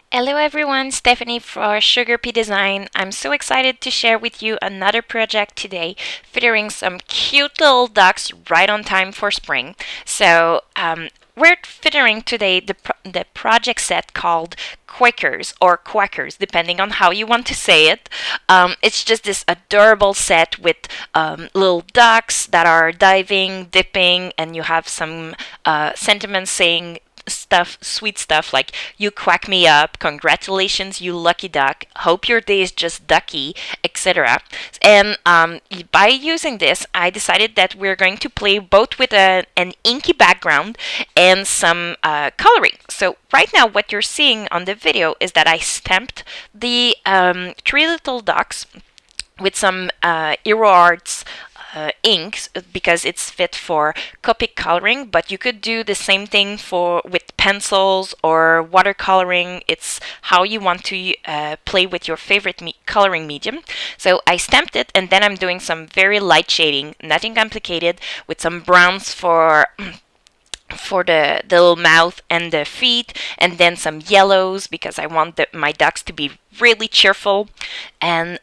Hello everyone, Stephanie for SugarPea Design. I'm so excited to share with you another project today featuring some cute little ducks right on time for spring. We're featuring today the project set called Quakers or Quackers, depending on how you want to say it. It's just this adorable set with little ducks that are diving, dipping, and you have some sentiments saying sweet stuff like "You quack me up," "Congratulations, you lucky duck," "Hope your day is just ducky," etc. And by using this, I decided that we're going to play both with an inky background and some coloring. So right now, what you're seeing on the video is that I stamped the three little ducks with some Hero Arts inks because it's fit for Copic coloring, but you could do the same thing for with pencils or watercoloring. It's how you want to play with your favorite coloring medium. So I stamped it, and then I'm doing some very light shading, nothing complicated, with some browns for the little mouth and the feet, and then some yellows because I want my ducks to be really cheerful, and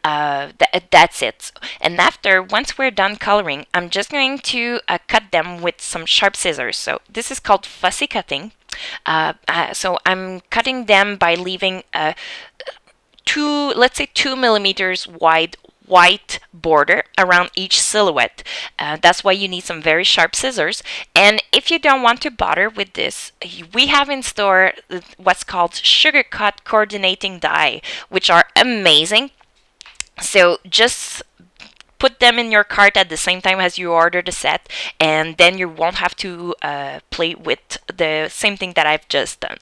that's it. And after, once we're done coloring, I'm just going to cut them with some sharp scissors. So this is called fussy cutting. So I'm cutting them by leaving let's say 2 millimeters wide white border around each silhouette. That's why you need some very sharp scissors. And if you don't want to bother with this, we have in store what's called SugarCut coordinating die, which are amazing. So just put them in your cart at the same time as you order the set, and then you won't have to play with the same thing that I've just done.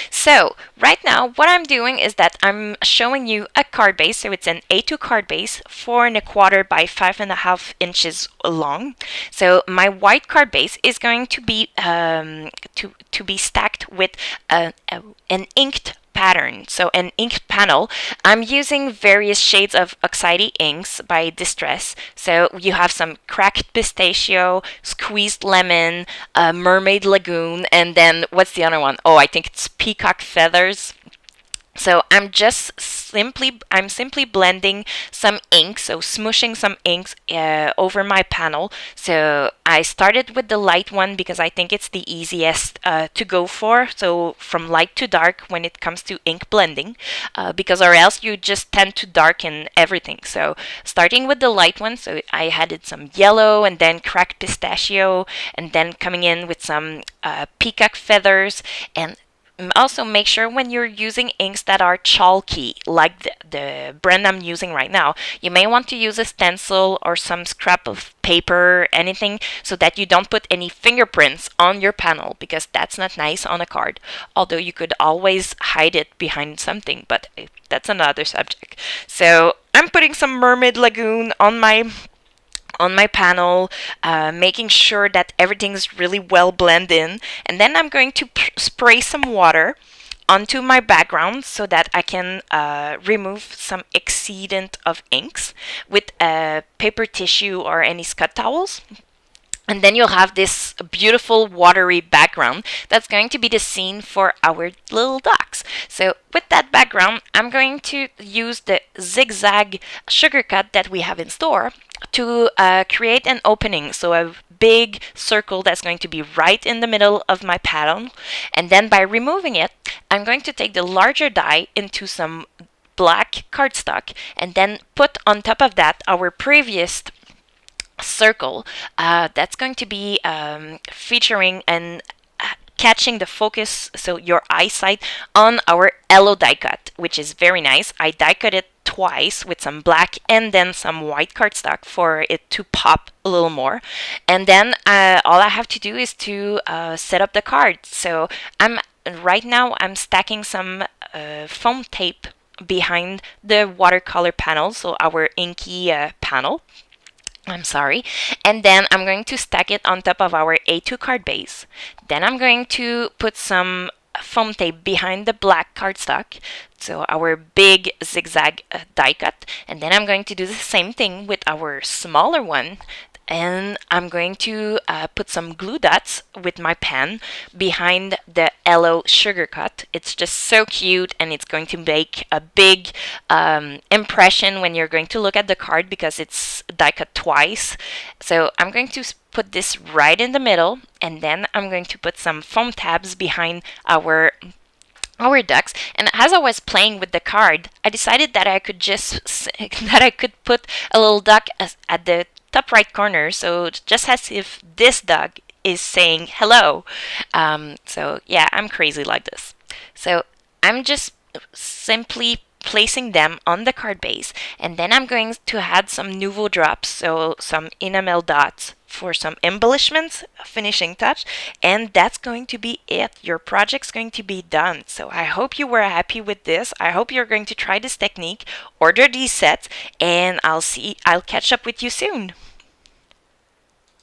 So right now what I'm doing is that I'm showing you a card base. So it's an A2 card base, 4¼ by 5½ inches long. So my white card base is going to be to be stacked with an inked pattern, so an inked panel. I'm using various shades of Oxide Inks by Distress. So you have some cracked pistachio, squeezed lemon, Mermaid Lagoon, and then what's the other one? Oh, I think it's Peacock Feathers. So I'm simply blending some ink, so smooshing some inks over my panel. So I started with the light one because I think it's the easiest to go for. So from light to dark when it comes to ink blending, because or else you just tend to darken everything. So starting with the light one, so I added some yellow and then cracked pistachio, and then coming in with some peacock feathers. And also make sure when you're using inks that are chalky, like the brand I'm using right now, you may want to use a stencil or some scrap of paper, anything, so that you don't put any fingerprints on your panel, because that's not nice on a card. Although you could always hide it behind something, but that's another subject. So I'm putting some Mermaid Lagoon on my panel, making sure that everything's really well blended in. And then I'm going to spray some water onto my background so that I can remove some exceedant of inks with paper tissue or any Scott towels. And then you'll have this beautiful watery background that's going to be the scene for our little ducks. So with that background, I'm going to use the zigzag SugarCut that we have in store to create an opening. So a big circle that's going to be right in the middle of my panel. And then by removing it, I'm going to take the larger die into some black cardstock and then put on top of that our previous circle that's going to be featuring and catching the focus, so your eyesight, on our yellow die cut, which is very nice. I die cut it twice with some black and then some white cardstock for it to pop a little more. And then all I have to do is to set up the card. So right now I'm stacking some foam tape behind the watercolor panel, so our inky panel. I'm sorry. And then I'm going to stack it on top of our A2 card base. Then I'm going to put some foam tape behind the black cardstock, so our big zigzag die cut. And then I'm going to do the same thing with our smaller one And I'm going to put some glue dots with my pen behind the yellow SugarCut. It's just so cute, and it's going to make a big impression when you're going to look at the card because it's die cut twice. So I'm going to put this right in the middle, and then I'm going to put some foam tabs behind our ducks. And as I was playing with the card, I decided that I could put a little duck at the top right corner, so just as if this duck is saying hello. So yeah, I'm crazy like this. So I'm just simply placing them on the card base, and then I'm going to add some Nuvo drops, so some enamel dots for some embellishments, finishing touch, and that's going to be it. Your project's going to be done. So I hope you were happy with this. I hope you're going to try this technique, order these sets, and I'll catch up with you soon.